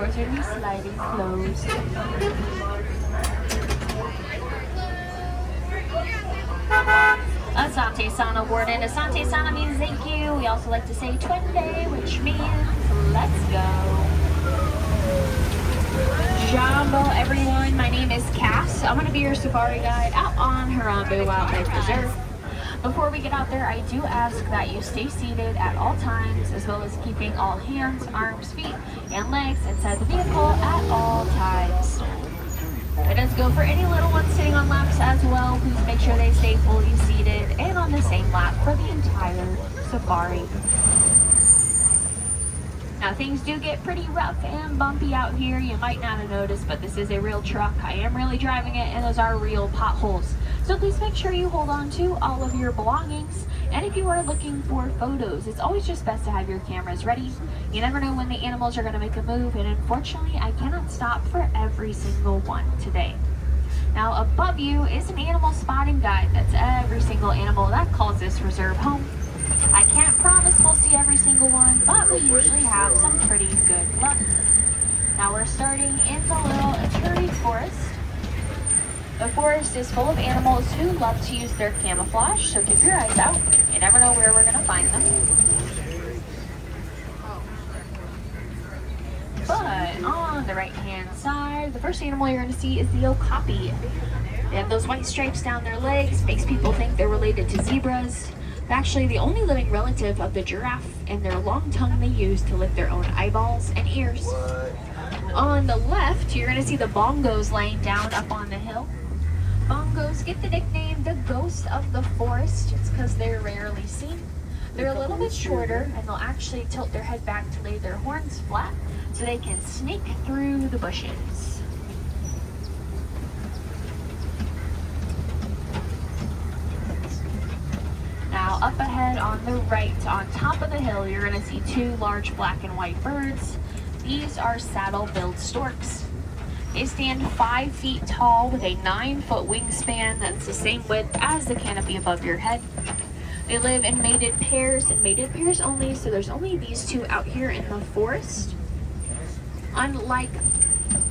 doors are going to be sliding closed. Asante Sana Warden. Asante Sana means thank you. We also like to say Twende, which means let's go. Jumbo, everyone. My name is Cass. I'm going to be your safari guide out on Harambe Wildlife Reserve. Before we get out there, I do ask that you stay seated at all times, as well as keeping all hands, arms, feet, and legs inside the vehicle at all times. It does go for any little ones sitting on laps as well. Please make sure they stay fully seated and on the same lap for the entire safari. Now things do get pretty rough and bumpy out here. You might not have noticed, but this is a real truck. I am really driving it, and those are real potholes. So please make sure you hold on to all of your belongings. And if you are looking for photos, it's always just best to have your cameras ready. You never know when the animals are going to make a move, and unfortunately I cannot stop for every single one today. Now above you is an animal spotting guide. That's every single animal that calls this reserve home. I can't promise we'll see every single one, but we usually have some pretty good luck. Now we're starting in the little Ituri forest. The forest is full of animals who love to use their camouflage, so keep your eyes out. You never know where we're going to find them. But on the right-hand side, the first animal you're going to see is the okapi. They have those white stripes down their legs, makes people think they're related to zebras. They're actually the only living relative of the giraffe, and their long tongue they use to lick their own eyeballs and ears. On the left, you're going to see the bongos laying down up on the hill. Bongos get the nickname the ghost of the forest. It's because they're rarely seen. They're a little bit shorter, and they'll actually tilt their head back to lay their horns flat so they can sneak through the bushes. Now up ahead on the right, on top of the hill, you're going to see two large black and white birds. These are saddle-billed storks. They stand 5 feet tall with a 9-foot wingspan that's the same width as the canopy above your head. They live in mated pairs and mated pairs only, so there's only these two out here in the forest. Unlike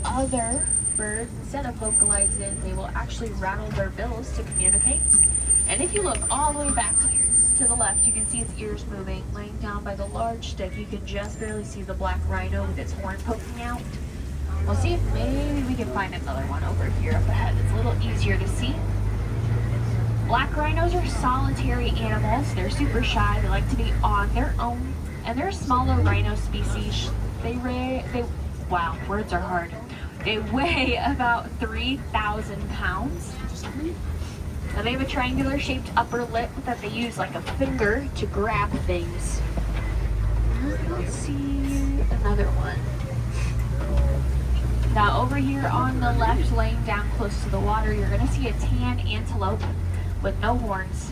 other birds, instead of vocalizing, they will actually rattle their bills to communicate. And if you look all the way back to the left, you can see its ears moving. Laying down by the large stick, you can just barely see the black rhino with its horn poking out. We'll see if maybe we can find another one over here up ahead. It's a little easier to see. Black rhinos are solitary animals. They're super shy. They like to be on their own. And they're a smaller rhino species. Wow, words are hard. They weigh about 3,000 pounds. Now they have a triangular shaped upper lip that they use like a finger to grab things. Let's see another one. Now over here on the left, laying down close to the water, you're going to see a tan antelope with no horns.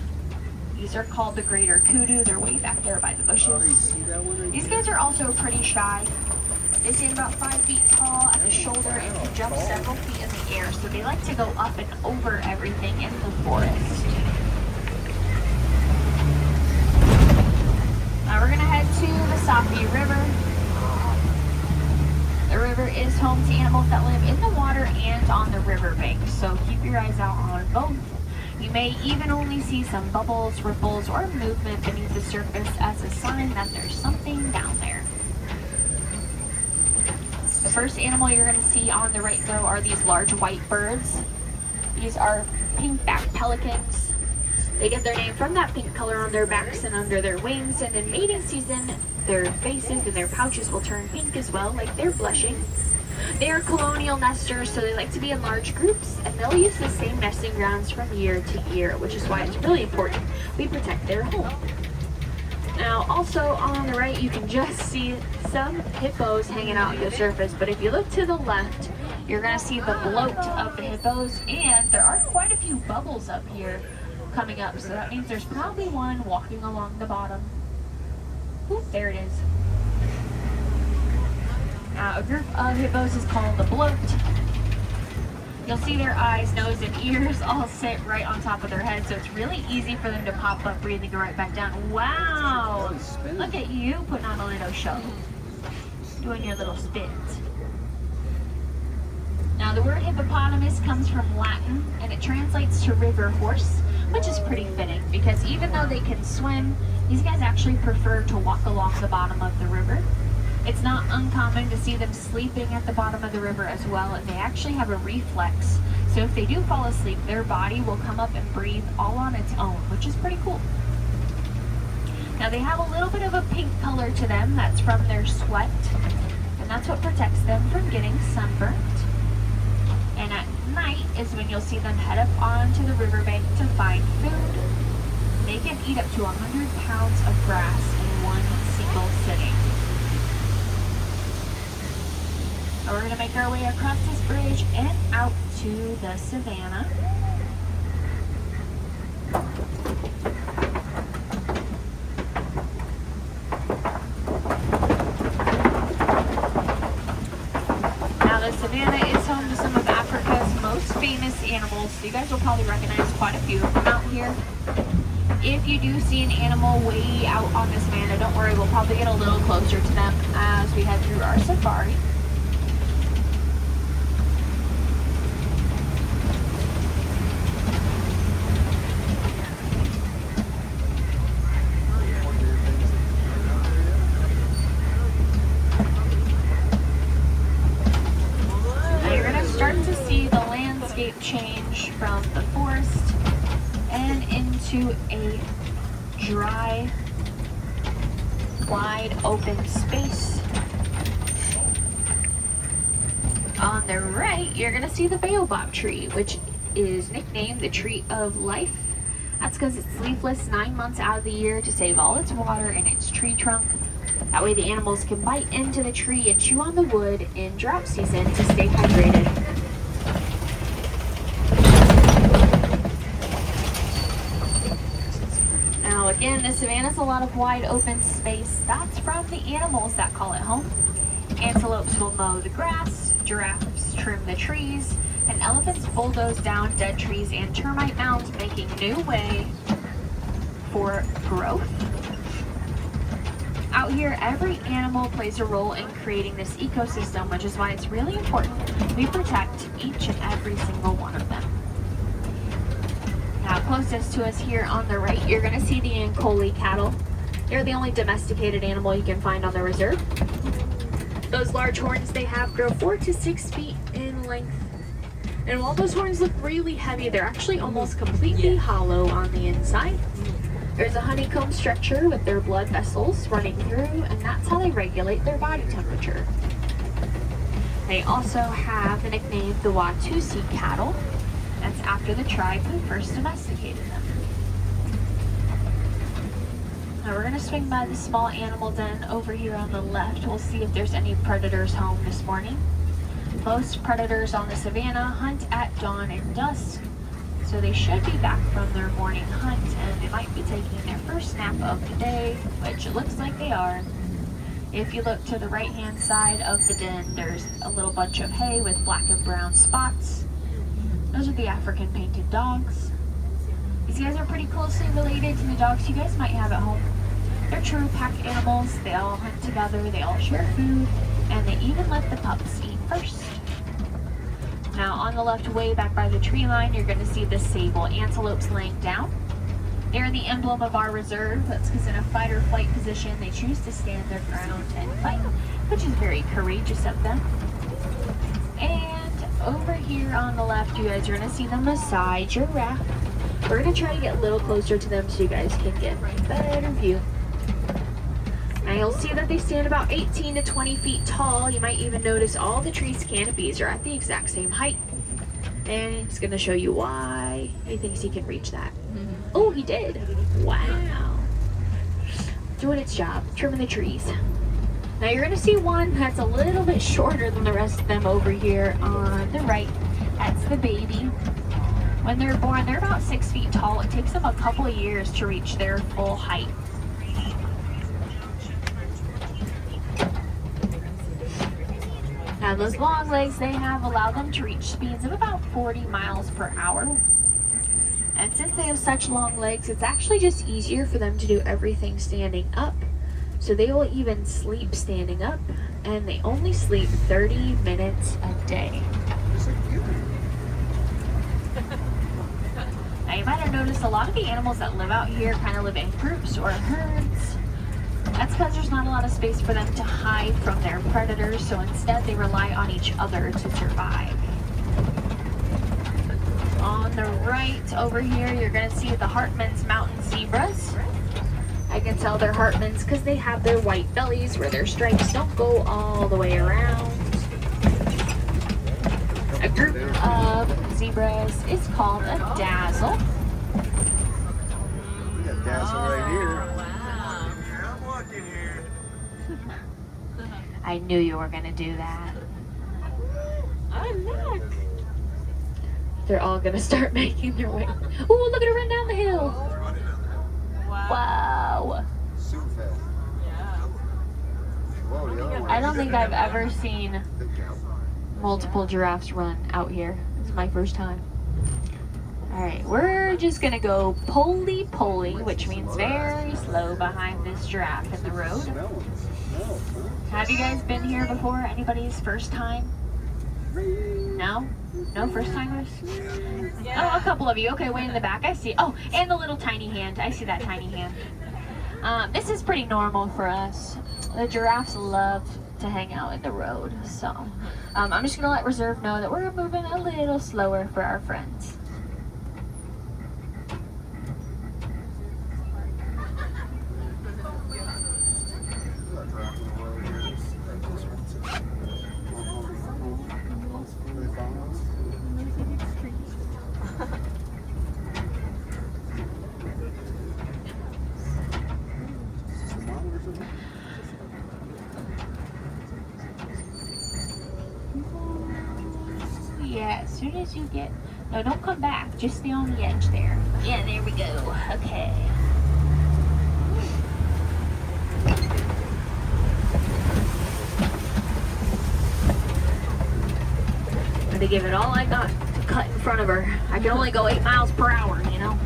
These are called the greater kudu. They're way back there by the bushes. These guys are also pretty shy. They stand about 5 feet tall at the shoulder and can jump several feet in the air, so they like to go up and over everything in the forest. Now we're going to head to the Safi River. The river is home to animals that live in the water and on the riverbank, so keep your eyes out on both. You may even only see some bubbles, ripples, or movement beneath the surface as a sign that there's something down there. The first animal you're going to see on the right, though, are these large white birds. These are pink-backed pelicans. They get their name from that pink color on their backs and under their wings, and in mating season, their faces and their pouches will turn pink as well, like they're blushing. They are colonial nesters, so they like to be in large groups, and they'll use the same nesting grounds from year to year, which is why it's really important we protect their home. Now, also on the right, you can just see some hippos hanging out on the surface, but if you look to the left, you're going to see the bloat of the hippos, and there are quite a few bubbles up here coming up, so that means there's probably one walking along the bottom. Ooh, there it is. A group of hippos is called the bloat. You'll see their eyes, nose, and ears all sit right on top of their head, so it's really easy for them to pop up, breathing right back down. Wow! Look at you putting on a little show. Doing your little spins. Now the word hippopotamus comes from Latin and it translates to river horse, which is pretty fitting because even though they can swim, these guys actually prefer to walk along the bottom of the river. It's not uncommon to see them sleeping at the bottom of the river as well, and they actually have a reflex. So if they do fall asleep, their body will come up and breathe all on its own, which is pretty cool. Now they have a little bit of a pink color to them. That's from their sweat, and that's what protects them from getting sunburnt. And at night is when you'll see them head up onto the riverbank to find food. They can eat up to 100 pounds of grass in one single sitting. Now we're going to make our way across this bridge and out to the savannah. Now the savannah is home to some of Africa's most famous animals. So you guys will probably recognize quite a few of them out here. If you do see an animal way out on the savannah, don't worry, we'll probably get a little closer to them as we head through our safari. Change from the forest and into a dry, wide open space. On the right, you're going to see the baobab tree, which is nicknamed the tree of life. That's because it's leafless 9 months out of the year to save all its water in its tree trunk. That way the animals can bite into the tree and chew on the wood in drought season to stay hydrated. Again, the savannah's a lot of wide open space. That's from the animals that call it home. Antelopes will mow the grass, giraffes trim the trees, and elephants bulldoze down dead trees and termite mounds, making new way for growth. Out here, every animal plays a role in creating this ecosystem, which is why it's really important we protect each and every single one of them. Now, closest to us here on the right, you're going to see the Ankole cattle. They're the only domesticated animal you can find on the reserve. Those large horns they have grow 4 to 6 feet in length. And while those horns look really heavy, they're actually almost completely hollow on the inside. There's a honeycomb structure with their blood vessels running through, and that's how they regulate their body temperature. They also have the nickname the Watusi cattle. That's after the tribe who first domesticated them. Now we're going to swing by the small animal den over here on the left. We'll see if there's any predators home this morning. Most predators on the savannah hunt at dawn and dusk, so they should be back from their morning hunt and they might be taking their first nap of the day, which it looks like they are. If you look to the right hand side of the den, there's a little bunch of hay with black and brown spots. Those are the African painted dogs. These guys are pretty closely related to the dogs you guys might have at home. They're true pack animals. They all hunt together, they all share food, and they even let the pups eat first. Now on the left, way back by the tree line, you're going to see the sable antelopes laying down. They're the emblem of our reserve. That's because in a fight or flight position, they choose to stand their ground and fight, which is very courageous of them. And over here on the left, you guys are going to see the Maasai giraffe. We're going to try to get a little closer to them so you guys can get a better view. Now you'll see that they stand about 18 to 20 feet tall. You might even notice all the tree's canopies are at the exact same height. And he's going to show you why he thinks he can reach that. Oh, he did. Wow. Doing its job, trimming the trees. Now you're going to see one that's a little bit shorter than the rest of them over here on the right. That's the baby. When they're born, they're about 6 feet tall. It takes them a couple of years to reach their full height. Now those long legs they have allow them to reach speeds of about 40 miles per hour. And since they have such long legs, it's actually just easier for them to do everything standing up. So they will even sleep standing up, and they only sleep 30 minutes a day. Now you might have noticed a lot of the animals that live out here kind of live in groups or herds. That's because there's not a lot of space for them to hide from their predators, so instead they rely on each other to survive. On the right over here, you're going to see the Hartman's mountain zebras. I can tell they're Hartman's because they have their white bellies where their stripes don't go all the way around. A group of zebras is called a dazzle. We got dazzle right here. I knew you were going to do that. Oh, look. They're all going to start making their way. Oh, look at her run down the hill. Wow. Super fast. Yeah. Whoa, the other one. I don't think I've ever seen multiple giraffes run out here. This is my first time. Alright, we're just gonna go poly-poly, which means very slow behind this giraffe in the road. Have you guys been here before? Anybody's first time? No? No first timers? Yeah. Oh, a couple of you. Okay, way in the back. I see. Oh, and the little tiny hand. I see that tiny hand. This is pretty normal for us. The giraffes love to hang out in the road, so I'm just gonna let Reserve know that we're moving a little slower for our friends. Yeah, as soon as you get... No, don't come back. Just stay on the edge there. Yeah, there we go. Okay. I'm gonna give it all I got to cut in front of her. I can only go 8 miles per hour, you know?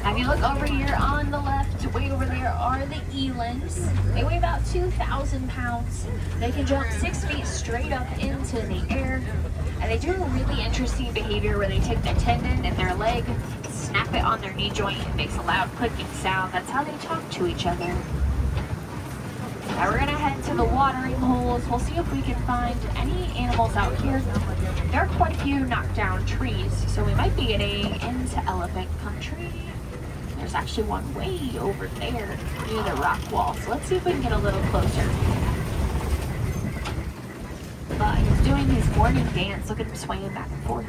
If you look over here on the left, way over there are the elands. They weigh about 2,000 pounds. They can jump 6 feet straight up into the air. And they do a really interesting behavior where they take the tendon in their leg, snap it on their knee joint, and it makes a loud clicking sound. That's how they talk to each other. Now we're gonna head to the watering holes. We'll see if we can find any animals out here. There are quite a few knocked down trees, so we might be getting into elephant country. There's actually one way over there near the rock wall, so let's see if we can get a little closer. But he's doing his morning dance. Look at him swaying back and forth.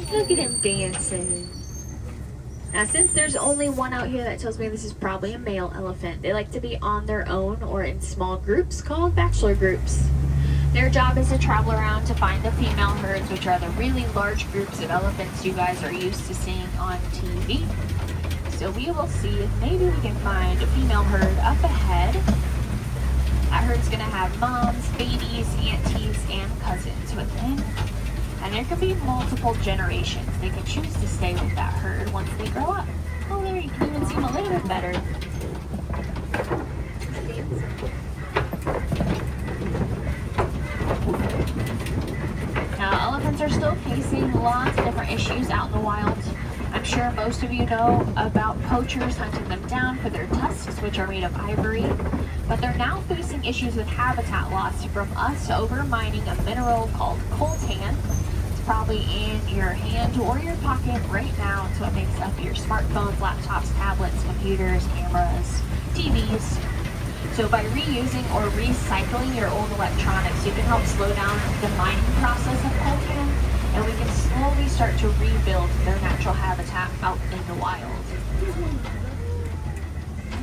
Look at him dancing. Now, since there's only one out here, that tells me this is probably a male elephant. They like to be on their own or in small groups called bachelor groups. Their job is to travel around to find the female herds, which are the really large groups of elephants you guys are used to seeing on TV. So we will see if maybe we can find a female herd up ahead. That herd's gonna have moms, babies, aunties, and cousins with them. And there could be multiple generations. They could choose to stay with that herd once they grow up. Oh, there you can even see them a little bit better. Now, elephants are still facing lots of different issues out in the wild. I'm sure most of you know about poachers hunting them down for their tusks, which are made of ivory. But they're now facing issues with habitat loss from us over-mining a mineral called coltan. Probably in your hand or your pocket right now. So it makes up your smartphones, laptops, tablets, computers, cameras, TVs. So by reusing or recycling your old electronics, you can help slow down the mining process of coltan, and we can slowly start to rebuild their natural habitat out in the wild.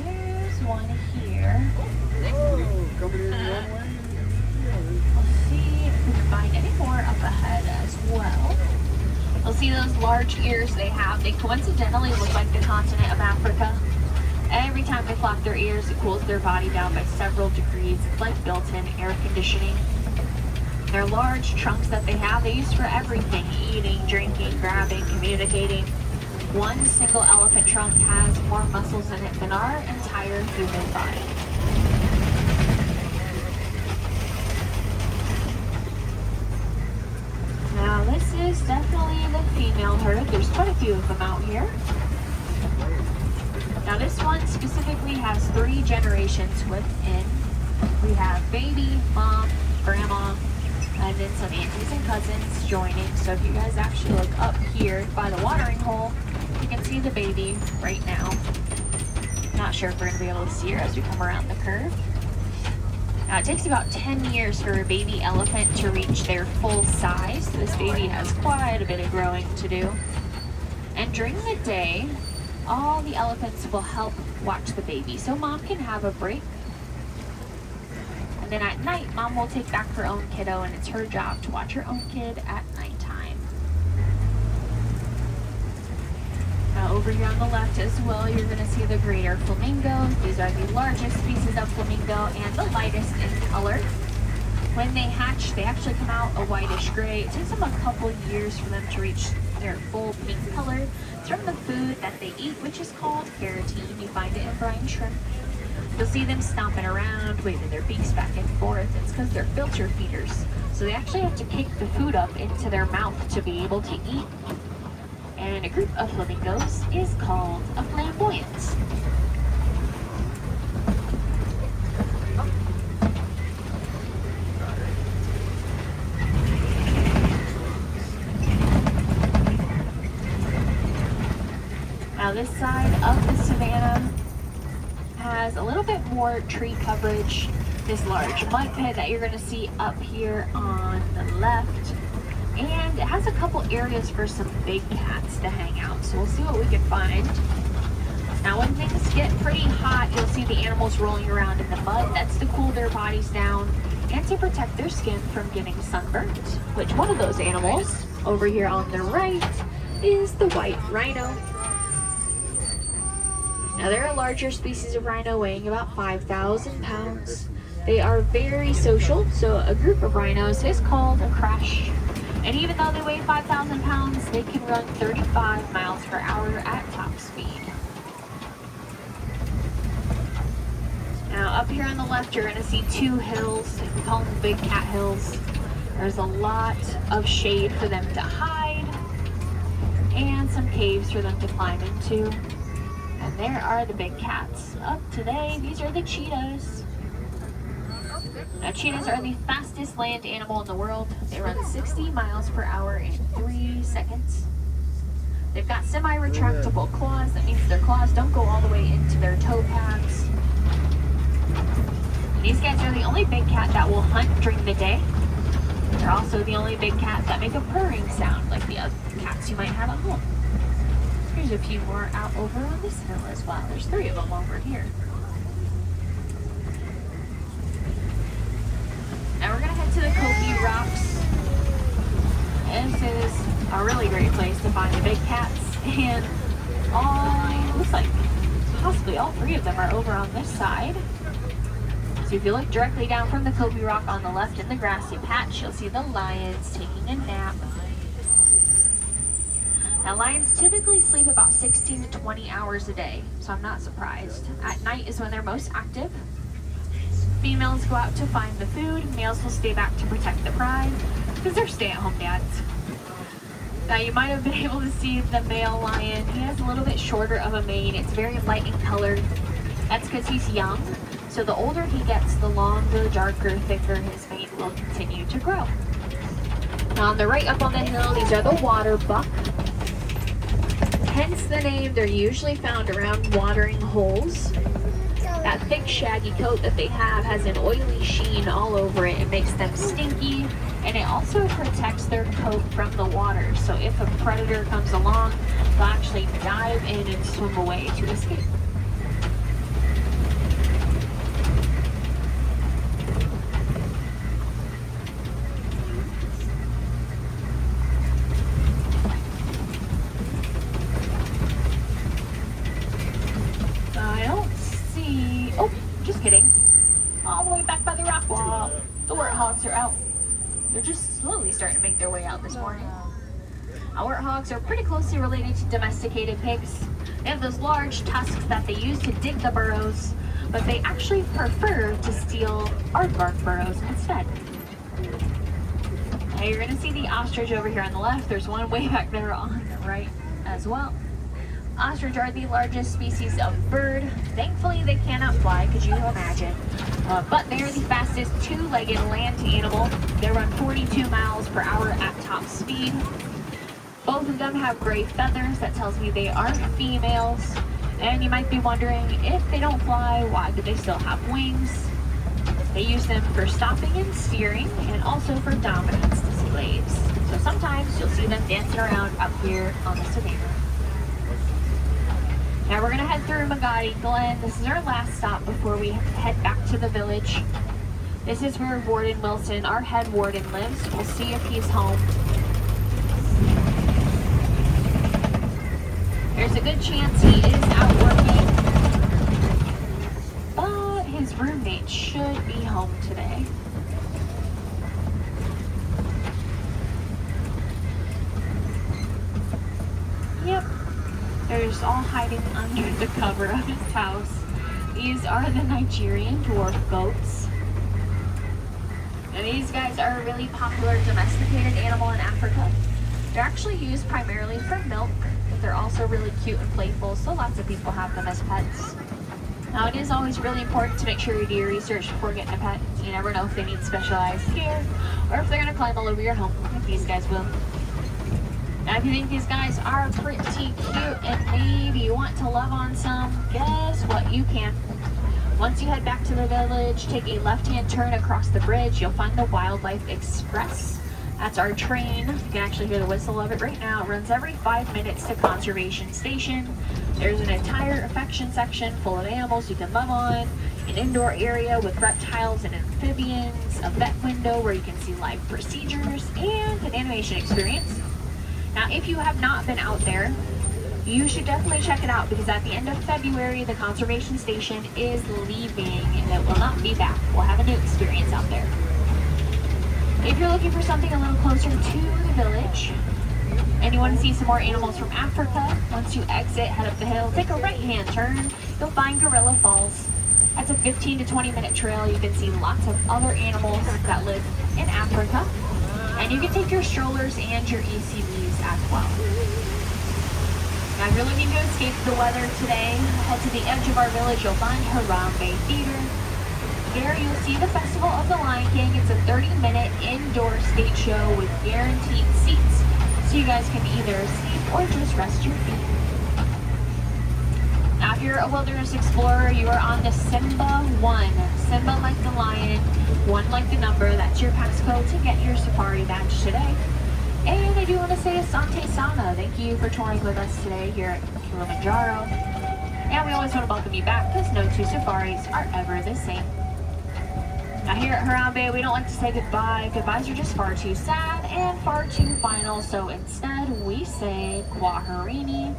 There's one here. Oh, coming in one way. We'll see if we can find any more up ahead as well. You'll see those large ears they have. They coincidentally look like the continent of Africa. Every time they flap their ears, it cools their body down by several degrees. It's like built-in air conditioning. Their large trunks that they have, they use for everything: eating, drinking, grabbing, communicating. One single elephant trunk has more muscles in it than our entire human body. Now this is definitely the female herd. There's quite a few of them out here. Now this one specifically has 3 generations within. We have baby, mom, grandma, and then some aunties and cousins joining. So if you guys actually look up here by the watering hole, you can see the baby right now. Not sure if we're going to be able to see her as we come around the curve. Now it takes about 10 years for a baby elephant to reach their full size. This baby has quite a bit of growing to do. And during the day, all the elephants will help watch the baby, so mom can have a break. And then at night, mom will take back her own kiddo, and it's her job to watch her own kid at nighttime. Now over here on the left as well, you're going to see the greater flamingo. These are the largest species of flamingo and the lightest in color. When they hatch, they actually come out a whitish gray. It takes them a couple years for them to reach their full pink color. It's from the food that they eat, which is called carotene. You find it in brine shrimp. You'll see them stomping around, waving their beaks back and forth. It's because they're filter feeders. So they actually have to kick the food up into their mouth to be able to eat. And a group of flamingos is called a flamboyant. Now this side of the savanna has a little bit more tree coverage. This large mud pit that you're going to see up here on the left. And it has a couple areas for some big cats to hang out. So we'll see what we can find. Now when things get pretty hot, you'll see the animals rolling around in the mud. That's to cool their bodies down and to protect their skin from getting sunburnt. Which one of those animals over here on the right is the white rhino. Now they're a larger species of rhino, weighing about 5,000 pounds. They are very social, so a group of rhinos is called a crush. And even though they weigh 5,000 pounds, they can run 35 miles per hour at top speed. Now up here on the left, you're going to see 2 hills. We call them big cat hills. There's a lot of shade for them to hide and some caves for them to climb into. And there are the big cats. Up today, these are the cheetahs. Now cheetahs are the fastest land animal in the world. They run 60 miles per hour in 3 seconds. They've got semi-retractable claws. That means their claws don't go all the way into their toe pads. These guys are the only big cat that will hunt during the day. They're also the only big cat that make a purring sound like the other cats you might have at home. There's a few more out over on this hill as well. There's 3 of them over here. Now we're gonna head to the Kopi Rocks. This is a really great place to find the big cats, and it looks like possibly all 3 of them are over on this side. So if you look directly down from the Kopi Rock on the left in the grassy patch, you'll see the lions taking a nap. Now lions typically sleep about 16 to 20 hours a day, so I'm not surprised. At night is when they're most active. Females go out to find the food, males will stay back to protect the pride, because they're stay-at-home dads. Now you might have been able to see the male lion. He has a little bit shorter of a mane. It's very light in color. That's because he's young, so the older he gets, the longer, darker, thicker his mane will continue to grow. Now on the right up on the hill, these are the water buck. Hence the name. They're usually found around watering holes. That thick shaggy coat that they have has an oily sheen all over it. It makes them stinky, and it also protects their coat from the water. So if a predator comes along, they'll actually dive in and swim away to escape. Oh, just kidding. All the way back by the rock wall. The warthogs are out. They're just slowly starting to make their way out this morning. Warthogs are pretty closely related to domesticated pigs. They have those large tusks that they use to dig the burrows, but they actually prefer to steal aardvark burrows instead. Now you're gonna see the ostrich over here on the left. There's one way back there on the right as well. Ostrich are the largest species of bird. Thankfully, they cannot fly, could you imagine? But they are the fastest two-legged land animal. They run 42 miles per hour at top speed. Both of them have gray feathers. That tells me they are females. And you might be wondering, if they don't fly, why do they still have wings? They use them for stopping and steering, and also for dominance displays. So sometimes you'll see them dancing around up here on the savanna. Now we're gonna head through Magadi Glen. This is our last stop before we head back to the village. This is where Warden Wilson, our head warden, lives. We'll see if he's home. There's a good chance he is out working, but his roommate should be home today. Yep. They're just all hiding under the cover of his house. These are the Nigerian dwarf goats. And these guys are a really popular domesticated animal in Africa. They're actually used primarily for milk, but they're also really cute and playful, so lots of people have them as pets. Now it is always really important to make sure you do your research before getting a pet. You never know if they need specialized care, or if they're going to climb all over your home, like these guys will. Now, if you think these guys are pretty cute and maybe you want to love on some, guess what? You can. Once you head back to the village, take a left-hand turn across the bridge. You'll find the Wildlife Express. That's our train. You can actually hear the whistle of it right now. It runs every 5 minutes to Conservation Station. There's an entire affection section full of animals you can love on, an indoor area with reptiles and amphibians, a vet window where you can see live procedures, and an animation experience. Now, if you have not been out there, you should definitely check it out, because at the end of February, the Conservation Station is leaving and it will not be back. We'll have a new experience out there. If you're looking for something a little closer to the village and you want to see some more animals from Africa, once you exit, head up the hill, take a right-hand turn, you'll find Gorilla Falls. That's a 15 to 20-minute trail. You can see lots of other animals that live in Africa. And you can take your strollers and your ACVs as well. Now, if you're looking to escape the weather today, head to the edge of our village. You'll find Harambe Theater. There you'll see the Festival of the Lion King. It's a 30-minute indoor stage show with guaranteed seats, so you guys can either sleep or just rest your feet. Now, if you're a wilderness explorer, you are on the Simba 1. Simba like the lion, 1 like the number. That's your passcode to get your safari badge today. And I do want to say Asante Sana. Thank you for touring with us today here at Kilimanjaro. And we always want to welcome you back, because no two safaris are ever the same. Now, here at Harambe, we don't like to say goodbye. Goodbyes are just far too sad and far too final. So instead, we say Kwaherini.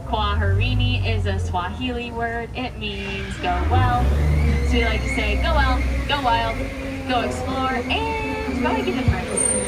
Kwaherini is a Swahili word. It means go well. So we like to say go well, go wild, go explore, and go and give it friends.